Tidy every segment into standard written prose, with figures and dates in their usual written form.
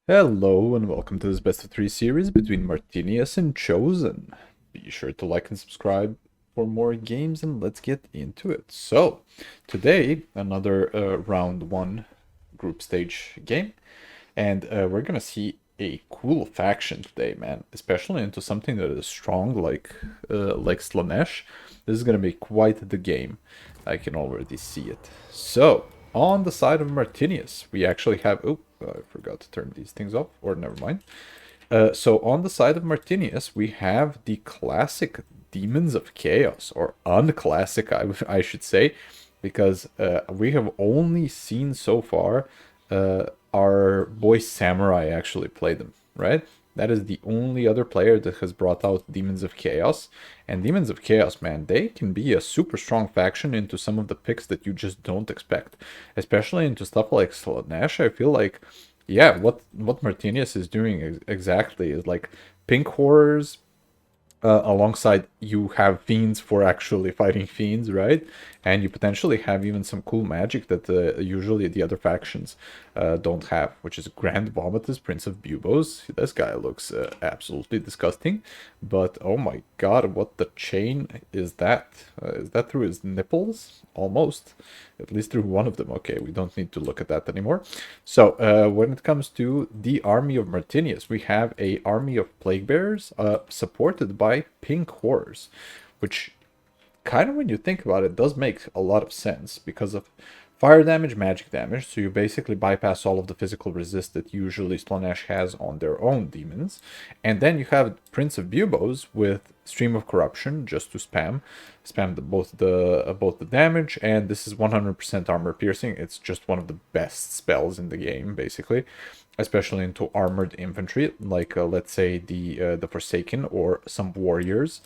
Hello and welcome to this best of 3 series between Martinius and Chosen. Be sure to like and subscribe for more games and let's get into it. So, today another round 1 group stage game and we're gonna see a cool faction today, man, especially into something that is strong like Slaanesh. This is gonna be quite the game. I can already see it. So, on the side of Martinius, we actually have... Oh, I forgot to turn these things off, or never mind. So on the side of Martinius, we have the classic Demons of Chaos, or unclassic, I should say, because we have only seen so far our boy Samurai actually play them, right? That is the only other player that has brought out Demons of Chaos. And Demons of Chaos, man, they can be a super strong faction into some of the picks that you just don't expect. Especially into stuff like Slaanesh, I feel like, yeah, what Martinius is doing exactly is like pink horrors, alongside you have fiends for actually fighting fiends, right? And you potentially have even some cool magic that usually the other factions don't have, which is Grand Vomitus, Prince of Buboes. This guy looks absolutely disgusting, but oh my god, what the chain is that? Is that through his nipples? Almost. At least through one of them. Okay, we don't need to look at that anymore. So, when it comes to the army of Martinius, we have a army of plague bearers supported by pink horrors, which kind of, when you think about it, does make a lot of sense because of fire damage, magic damage. So you basically bypass all of the physical resist that usually Slaanesh has on their own demons. And then you have Prince of Buboes with Stream of Corruption just to spam both the damage, and this is 100% armor piercing. It's just one of the best spells in the game, basically, especially into armored infantry, like let's say the Forsaken or some warriors.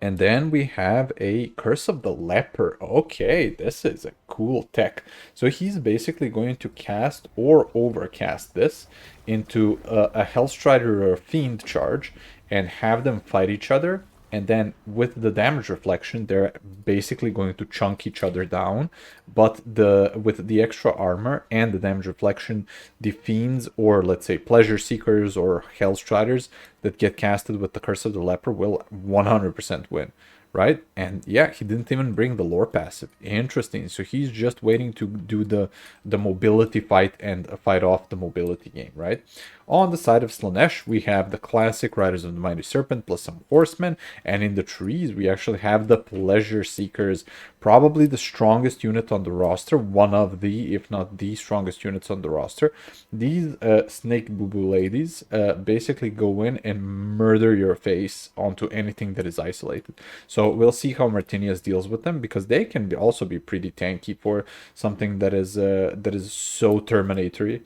And then we have a Curse of the Leper. Okay, this is a cool tech. So he's basically going to cast or overcast this into a Hellstrider or a Fiend charge and have them fight each other. And then with the damage reflection, they're basically going to chunk each other down. But with the extra armor and the damage reflection, the Fiends, or let's say Pleasure Seekers or Hellstriders that get casted with the Curse of the Leper will 100% win, right? And yeah, he didn't even bring the lore passive. Interesting. So he's just waiting to do the mobility fight and fight off the mobility game, right? On the side of Slaanesh, we have the classic Riders of the Mighty Serpent plus some horsemen, and in the trees we actually have the Pleasure Seekers, probably the strongest unit on the roster, one of the, if not the strongest units on the roster. These snake boo-boo ladies basically go in and murder your face onto anything that is isolated. So we'll see how Martinius deals with them, because they can also be pretty tanky for something that is so terminatory.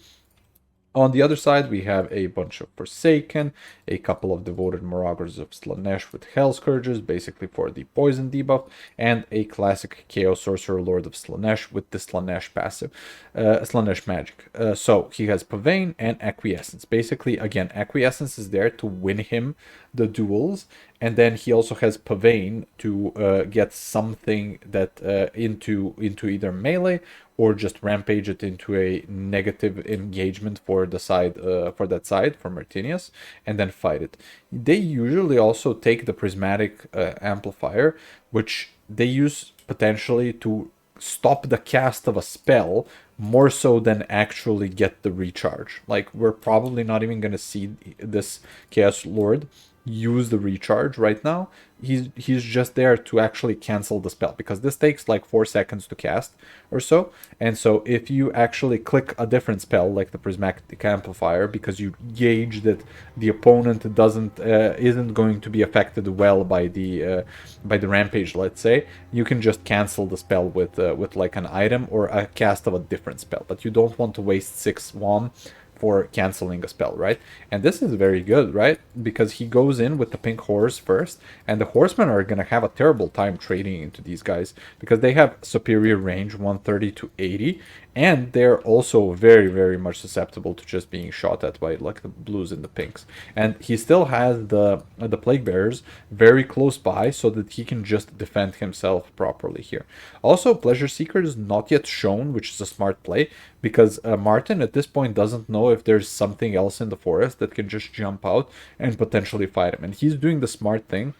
On the other side, we have a bunch of Forsaken, a couple of devoted Marauders of Slaanesh with Hell Scourges, basically for the poison debuff, and a classic Chaos Sorcerer Lord of Slaanesh with the Slaanesh passive, Slaanesh magic. So he has Pavane and Acquiescence. Basically, again, Acquiescence is there to win him the duels, and then he also has Pavane to get something that into either melee or just rampage it into a negative engagement for the side for Martinius, and then fight it. They usually also take the prismatic amplifier, which they use potentially to stop the cast of a spell more so than actually get the recharge. Like, we're probably not even going to see this Chaos Lord use the recharge right now. He's just there to actually cancel the spell, because this takes like 4 seconds to cast or so. And so if you actually click a different spell like the Prismatic Amplifier, because you gauge that the opponent isn't going to be affected well by the rampage, let's say, you can just cancel the spell with like an item or a cast of a different spell. But you don't want to waste 6 1 for canceling a spell, right? And this is very good, right? Because he goes in with the pink horse first, and the horsemen are going to have a terrible time trading into these guys because they have superior range 130 to 80, And they're also very, very much susceptible to just being shot at by like the blues and the pinks. And he still has the plague bearers very close by so that he can just defend himself properly here. Also, pleasure seeker is not yet shown, which is a smart play, because Martin at this point doesn't know if there's something else in the forest that can just jump out and potentially fight him. And he's doing the smart thing,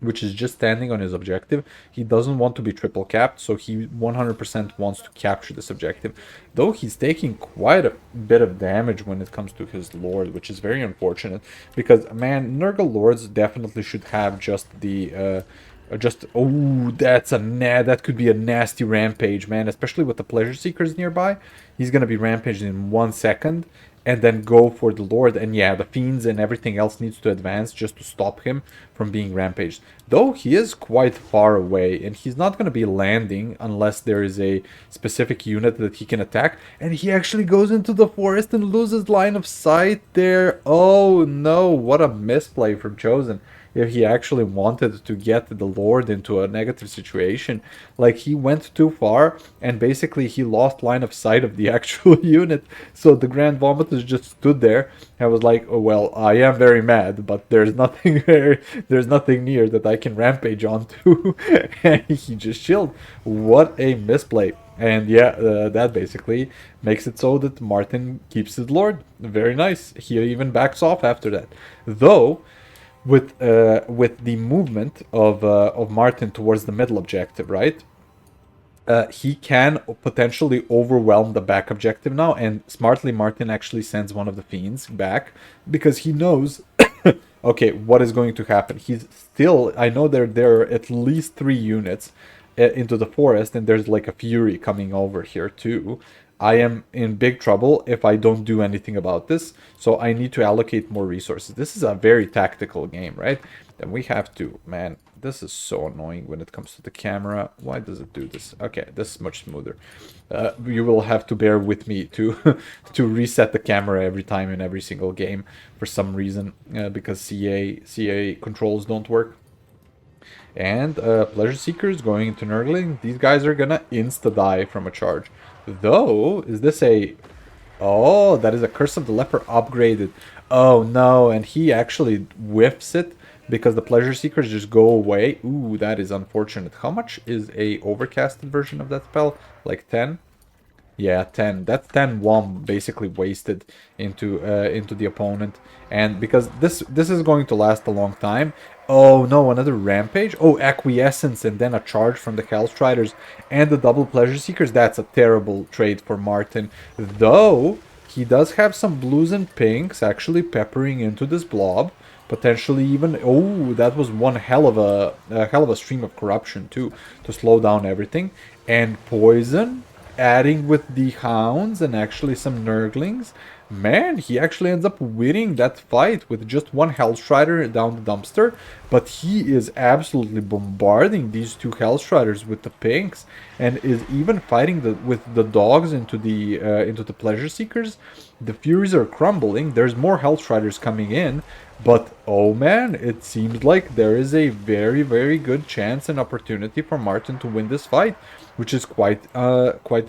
which is just standing on his objective. He doesn't want to be triple capped, so he 100% wants to capture this objective. Though he's taking quite a bit of damage when it comes to his lord, which is very unfortunate, because, man, Nurgle lords definitely should have just the... oh, that could be a nasty rampage, man, especially with the pleasure seekers nearby. He's gonna be rampaged in 1 second, and then go for the Lord. And yeah, the Fiends and everything else needs to advance just to stop him from being rampaged. Though he is quite far away, and he's not going to be landing unless there is a specific unit that he can attack. And he actually goes into the forest and loses line of sight there. Oh no, what a misplay from Chosen. If he actually wanted to get the Lord into a negative situation, like, he went too far and basically he lost line of sight of the actual unit. So the Grand Vomiters just stood there and was like, oh well, I am very mad, but there's nothing there, there's nothing near that I can rampage onto. And he just chilled. What a misplay. And yeah, that basically makes it so that Martin keeps his Lord. Very nice. He even backs off after that. Though with the movement of Martin towards the middle objective, right? He can potentially overwhelm the back objective now, and smartly Martin actually sends one of the Fiends back because he knows, okay, what is going to happen. He's still, I know there are at least 3 units into the forest, and there's like a Fury coming over here too. I am in big trouble if I don't do anything about this, so I need to allocate more resources. This is a very tactical game, right? And we have to, man, this is so annoying when it comes to the camera. Why does it do this? Okay, this is much smoother. You will have to bear with me to to reset the camera every time in every single game for some reason, because CA controls don't work. And Pleasure Seekers going into Nurgling. These guys are gonna insta-die from a charge. Though, is this a... Oh, that is a Curse of the Leper upgraded. Oh no, and he actually whiffs it because the Pleasure Seekers just go away. Ooh, that is unfortunate. How much is a overcasted version of that spell? Like 10? Yeah, 10. That's 10 WOM basically wasted into the opponent. And because this is going to last a long time. Oh no, another Rampage? Oh, Acquiescence and then a charge from the Hellstriders and the double Pleasure Seekers. That's a terrible trade for Martin. Though, he does have some blues and pinks actually peppering into this blob. Potentially even... Oh, that was one hell of a stream of corruption too, to slow down everything. And poison, adding with the hounds and actually some Nurglings. Man, he actually ends up winning that fight with just one Hellstrider down the dumpster. But he is absolutely bombarding these 2 Hellstriders with the pinks, and is even fighting with the dogs into the Pleasure Seekers. The Furies are crumbling. There's more Hellstriders coming in. But, oh man, it seems like there is a very, very good chance and opportunity for Martin to win this fight, which is quite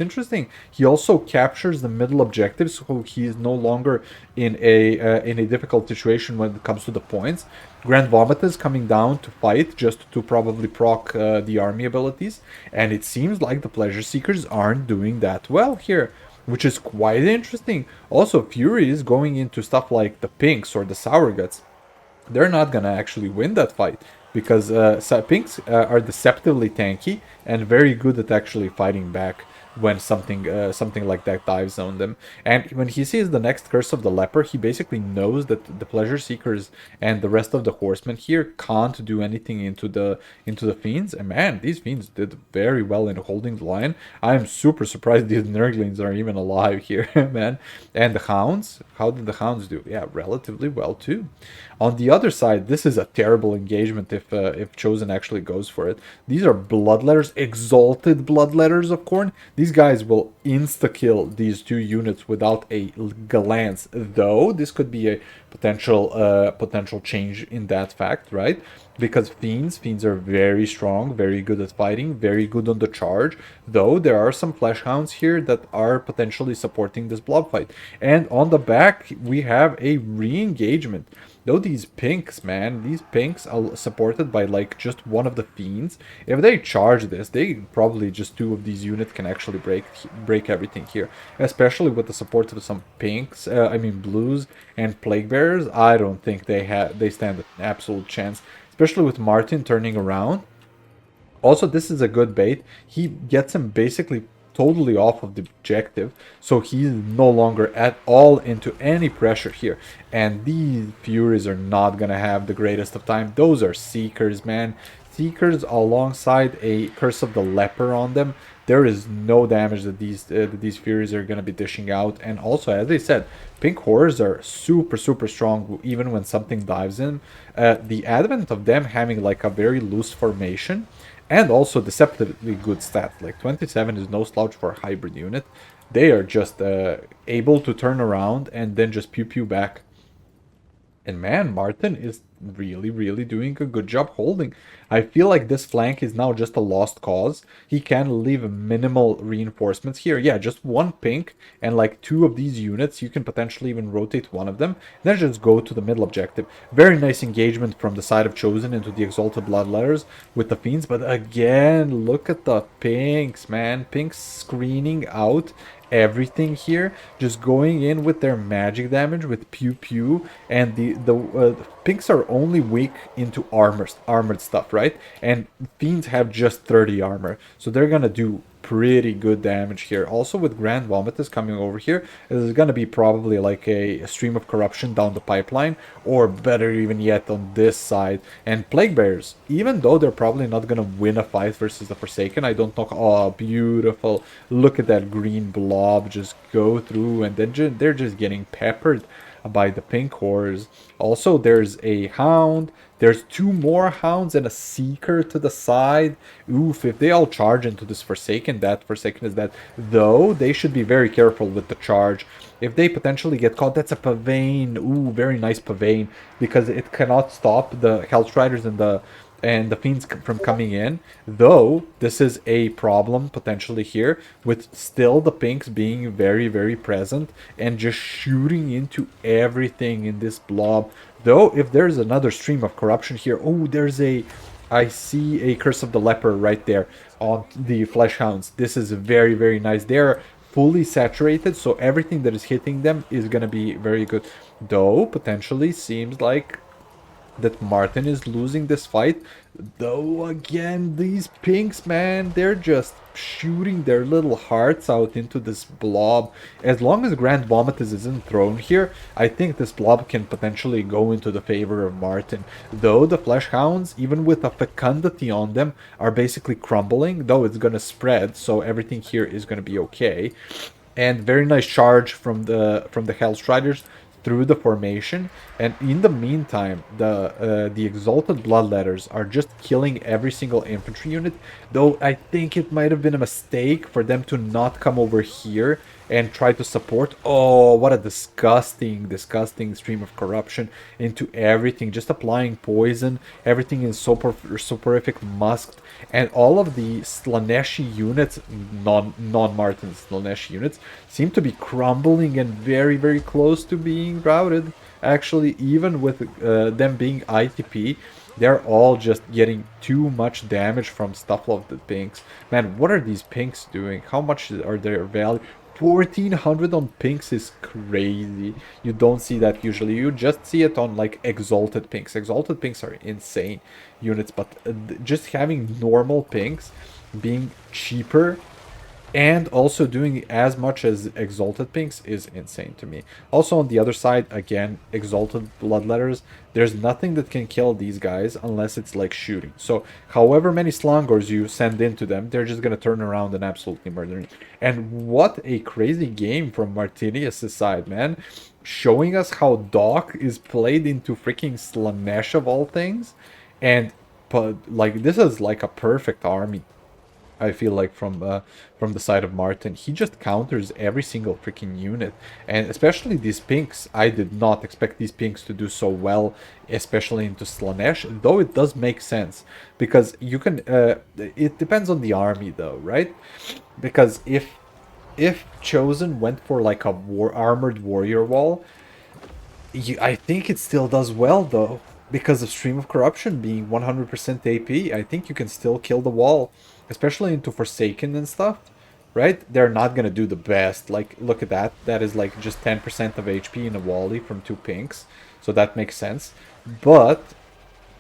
interesting. He also captures the middle objective, so he is no longer in a difficult situation when it comes to the points. Grand Vomit is coming down to fight, just to probably proc the army abilities, and it seems like the Pleasure Seekers aren't doing that well here, which is quite interesting. Also, Fury is going into stuff like the Pinks or the Sour Guts. They're not gonna actually win that fight, because Pinks are deceptively tanky and very good at actually fighting back when something like that dives on them. And when he sees the next Curse of the Leper, he basically knows that the Pleasure Seekers and the rest of the horsemen here can't do anything into the Fiends. And man, these Fiends did very well in holding the line. I'm super surprised these Nurglings are even alive here, man. And the Hounds, how did the Hounds do? Yeah, relatively well too. On the other side, this is a terrible engagement if Chosen actually goes for it. These are Bloodletters, Exalted Bloodletters of Khorne. These guys will insta-kill these two units without a glance, though this could be a potential change in that fact, right? Because fiends are very strong, very good at fighting, very good on the charge, though there are some flesh hounds here that are potentially supporting this blob fight. And on the back, we have a re-engagement. Though these pinks, man, these pinks are supported by like just one of the fiends. If they charge this, they probably just two of these units can actually break everything here. Especially with the support of some pinks, I mean blues and plague bearers. I don't think they stand an absolute chance. Especially with Martin turning around. Also, this is a good bait. He gets him basically totally off of the objective, so he's no longer at all into any pressure here. And these Furies are not gonna have the greatest of time. Those are Seekers, man. Seekers alongside a Curse of the Leper on them. There is no damage that these Furies are gonna be dishing out. And also, as I said, Pink Horrors are super strong even when something dives in. The advent of them having like a very loose formation and also deceptively good stats, like 27 is no slouch for a hybrid unit. They are just able to turn around and then just pew pew back. And man, Martin is really doing a good job holding. I feel like this flank is now just a lost cause. He can leave minimal reinforcements here. Yeah, just one pink and like two of these units. You can potentially even rotate one of them. Then just go to the middle objective. Very nice engagement from the side of Chosen into the Exalted Bloodletters with the Fiends. But again, look at the pinks, man. Pinks screening out everything here, just going in with their magic damage with pew pew. And the pinks are only weak into armored stuff, right? And fiends have just 30 armor, so they're gonna do pretty good damage here. Also with Grand Vomitus coming over here, there's gonna be probably like a stream of corruption down the pipeline, or better even yet on this side. And Plague Bears, even though they're probably not gonna win a fight versus the Forsaken, I don't know. Oh, beautiful. Look at that green blob just go through, and then they're just getting peppered by the pink horrors. Also, there's a hound. There's two more hounds and a seeker to the side. Oof, if they all charge into this Forsaken, that Forsaken is dead. Though, they should be very careful with the charge. If they potentially get caught, that's a Pavane. Ooh, very nice Pavane. Because it cannot stop the Hellstriders and the fiends from coming in, though this is a problem potentially here with still the pinks being very present and just shooting into everything in this blob. Though if there's another stream of corruption here, oh, I see a Curse of the Leper right there on the Flesh Hounds. This is very nice. They're fully saturated, so everything that is hitting them is gonna be very good. Though potentially seems like that Martin is losing this fight. Though again, these pinks, man, they're just shooting their little hearts out into this blob. As long as Grand Vomitus isn't thrown here, I think this blob can potentially go into the favor of Martin. Though the Flesh Hounds, even with a fecundity on them, are basically crumbling, though it's gonna spread, so everything here is gonna be okay. And very nice charge from the Hellstriders through the formation. And in the meantime, the Exalted Bloodletters are just killing every single infantry unit, though I think it might have been a mistake for them to not come over here and try to support. Oh, what a disgusting stream of corruption into everything, just applying poison. Everything is soporific musked, and all of the Slaanesh units, non-Martin Slaanesh units, seem to be crumbling and very close to being routed. Actually, even with them being ITP, they're all just getting too much damage from stuff of the pinks. Man, what are these pinks doing? How much are their value? 1400 on pinks is crazy. You don't see that usually. You just see it on like exalted pinks. Exalted pinks are insane units, but just having normal pinks being cheaper and also doing as much as Exalted Pinks is insane to me. Also on the other side, again, Exalted Bloodletters, there's nothing that can kill these guys unless it's like shooting. So however many Slangors you send into them, they're just going to turn around and absolutely murder. And what a crazy game from Martinius' side, man. Showing us how Doc is played into freaking Slaanesh of all things. And like this is like a perfect army. I feel like from the side of Martin. He just counters every single freaking unit, and especially these pinks. I did not expect these pinks to do so well, especially into Slaanesh. Though it does make sense because you can. It depends on the army, though, right? Because if Chosen went for like a armored warrior wall, I think it still does well though, because of Stream of Corruption being 100% AP. I think you can still kill the wall, especially into Forsaken and stuff, right? They're not gonna do the best. Like, look at that. That is like just 10% of HP in a wally from 2 pinks, so that makes sense. But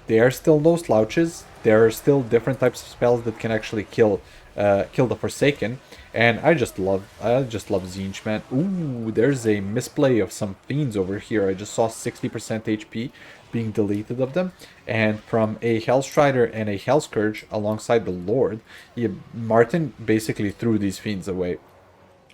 they are still no slouches. There are still different types of spells that can actually kill the Forsaken, and I just love Zinch, man. Ooh, there's a misplay of some fiends over here. I just saw 60% HP being deleted of them, and from a Hellstrider and a Hellscourge alongside the Lord, Martin basically threw these fiends away,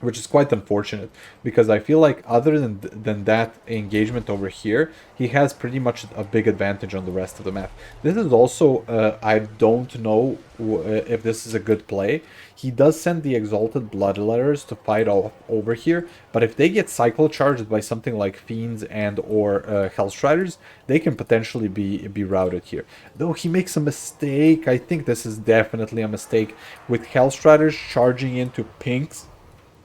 which is quite unfortunate because I feel like other than that engagement over here, he has pretty much a big advantage on the rest of the map. This is also, I don't know if this is a good play. He does send the Exalted Bloodletters to fight off over here, but if they get cycle charged by something like Fiends and or Hellstriders, they can potentially be routed here. Though he makes a mistake, I think this is definitely a mistake, with Hellstriders charging into pinks,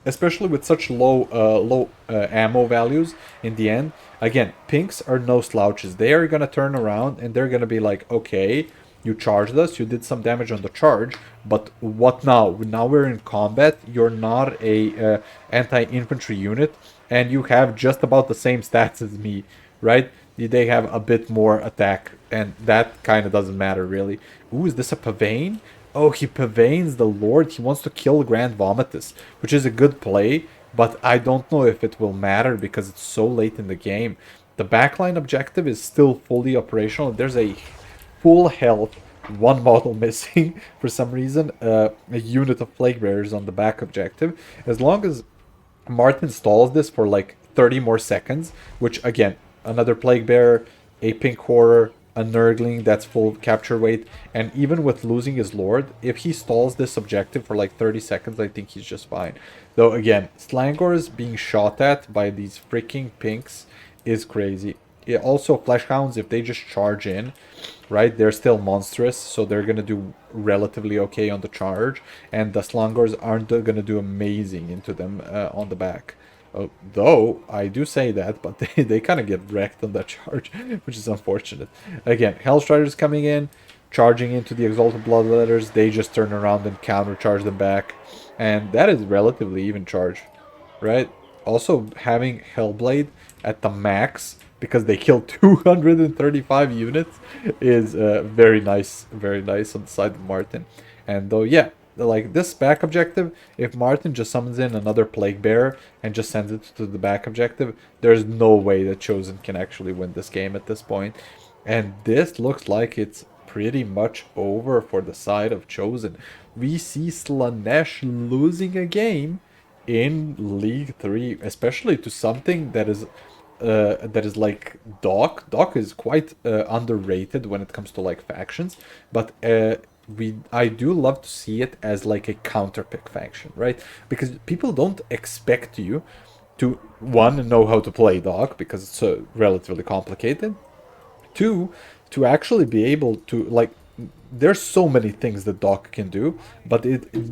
especially with such low ammo values in the end. Again, pinks are no slouches. They are gonna turn around and they're gonna be like, okay, you charged us, you did some damage on the charge, but what now? Now we're in combat. You're not a anti-infantry unit, and you have just about the same stats as me, right? They have a bit more attack, and that kind of doesn't matter really. Ooh, is this a Pavane? Oh, he Pavanes the Lord. He wants to kill Grand Vomitus, which is a good play, but I don't know if it will matter because it's so late in the game. The backline objective is still fully operational. There's a full health, one model missing for some reason, a unit of Plague Bearers on the back objective. As long as Martin stalls this for like 30 more seconds, which again, another Plague Bearer, a Pink Horror, a Nurgling that's full capture weight, and even with losing his Lord, if he stalls this objective for like 30 seconds, I think he's just fine. Though again, Slangors being shot at by these freaking pinks is crazy. Also, Fleshhounds, if they just charge in, right, they're still monstrous, so they're gonna do relatively okay on the charge, and the Slangors aren't gonna do amazing into them on the back. Though, I do say that, but they kind of get wrecked on that charge, which is unfortunate. Again, Hellstriders coming in, charging into the Exalted Bloodletters, they just turn around and countercharge them back, and that is relatively even charge, right? Also, having Hellblade at the max, because they killed 235 units, is very nice on the side of Martin. And though, yeah, like this back objective, if Martin just summons in another Plague Bearer and just sends it to the back objective, there's no way that Chosen can actually win this game at this point. And this looks like it's pretty much over for the side of Chosen. We see Slaanesh losing a game in League 3, especially to something that is like Doc. Doc is quite underrated when it comes to like factions, but I do love to see it as like a counter pick faction, right? Because people don't expect you to, one, know how to play Doc because it's relatively complicated. Two, to actually be able to like, there's so many things that Doc can do, but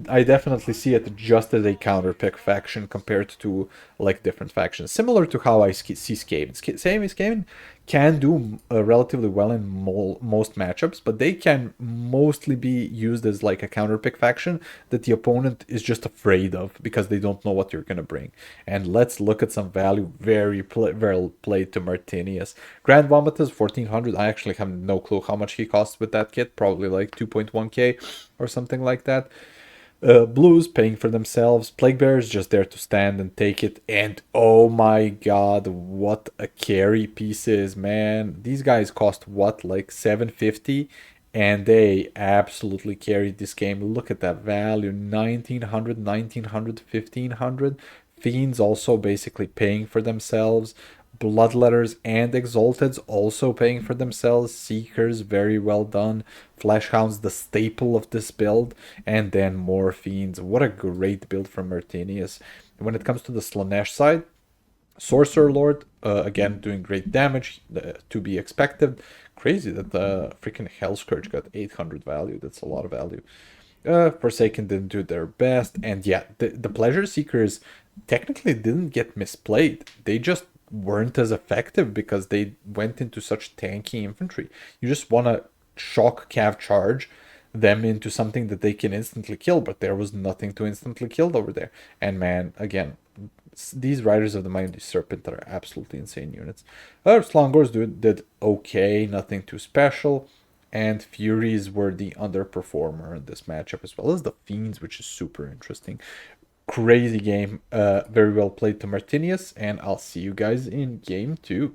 I definitely see it just as a counter pick faction compared to like different factions. Similar to how I see Skaven. Skaven can do relatively well in most matchups, but they can mostly be used as like a counter pick faction that the opponent is just afraid of because they don't know what you're gonna bring. And let's look at some value. Very well played to Martinius. Grand Vomitus 1400. I actually have no clue how much he costs with that kit. Probably like 2.1k or something like that. Blues paying for themselves. Plague Bearers just there to stand and take it. And oh my god, what a carry piece is, man. These guys cost what, like 750? And they absolutely carried this game. Look at that value. 1900, 1900, 1500. Fiends also basically paying for themselves. Bloodletters and Exalteds also paying for themselves. Seekers, very well done. Fleshhounds, the staple of this build. And then more Fiends. What a great build from Martinius. When it comes to the Slaanesh side, Sorcerer Lord, again, doing great damage, to be expected. Crazy that the freaking Hellscourge got 800 value. That's a lot of value. Forsaken didn't do their best. And yeah, the Pleasure Seekers technically didn't get misplayed. They just weren't as effective because they went into such tanky infantry. You just want to shock cav charge them into something that they can instantly kill, but there was nothing to instantly kill over there. And man, again, these Riders of the Mighty Serpent are absolutely insane units. Slangors did okay, nothing too special. And Furies were the underperformer in this matchup, as well as the Fiends, which is super interesting. Crazy game. Very well played to Martinius, and I'll see you guys in game 2.